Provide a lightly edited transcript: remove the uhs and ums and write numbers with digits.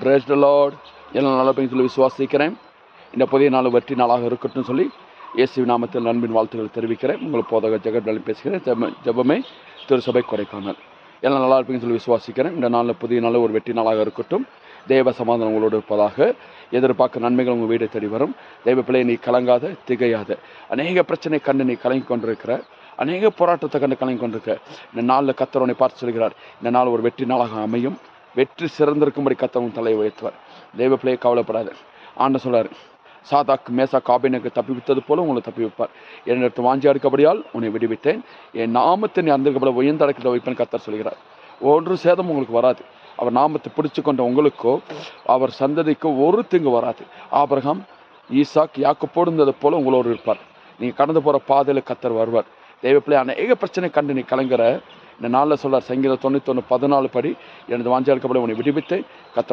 Praise the Lord. எல்லாம் நல்ல பையன் சொல்லி விசுவாசிக்கிறேன். இந்த புதிய நாள் வெற்றி நாளாக இருக்கட்டும் சொல்லி இயேசு நாமத்தில் நண்பின் வாழ்த்துக்கள் தெரிவிக்கிறேன். உங்கள் போதக ஜெகத்வேல் பேசுகிறேன். ஜெபமே திருசபை கொடைக்கானல். எல்லாம் நல்லா இருப்பீங்கன்னு சொல்லி விசுவாசிக்கிறேன். இந்த நாளில் புதிய நாள் ஒரு வெற்றி நாளாக இருக்கட்டும். தேவ சமாதானம் உங்களோடு இருப்பதாக. எதிர்பார்க்க நன்மைகள் உங்கள் வீடை தேடி வரும். தெய்வ பிள்ளை, நீ கலங்காத, திகையாத. அநேக பிரச்சனை கண்டு நீ கலங்கி கொண்டிருக்கிற, அநேக போராட்டத்தை கண்டு கலங்கி கொண்டிருக்க, இந்த நாளில் கர்த்தர் உன்னை பார்த்து சொல்கிறார், இந்த நாள் ஒரு வெற்றி நாளாக அமையும். வெற்றி சிறந்திருக்கும்படி கர்த்தர் உன் தலையை உயர்த்துவார். தெய்வ பிள்ளையை கவலைப்படாது. ஆண்டவர் சொல்றார், சாதாக்கு மேசாக்கு ஆபேனுக்கு தப்பி விட்டது போல உங்களை தப்பி வைப்பார். என்னிடத்து வாஞ்சி அடுக்கபடியால் உன்னை விடுவித்தேன். என் நாமத்தை நீ அறிந்திருக்கப்பட உயர்ந்த அடக்கத்தை வைப்பேன் கர்த்தர் சொல்கிறார். ஒன்று சேதம் உங்களுக்கு வராது. அவர் நாமத்தை பிடிச்சு கொண்ட உங்களுக்கோ அவர் சந்ததிக்கோ ஒரு தீங்கு வராது. ஆபிரகாம், ஈசாக், யாக்கோபோடு இருந்தது போல உங்களோடு இருப்பார். நீங்கள் கடந்து போகிற பாதையில் கர்த்தர் வருவார். தெய்வ பிள்ளை, அநேக பிரச்சனை கண்டு நீ கலங்குற இந்த நாளில் சொல்றார், சங்கீதம் 91:14 படி, எனது வாஞ்சி அடுக்கப்பட உன்னை விடுவித்தேன். கர்த்தர்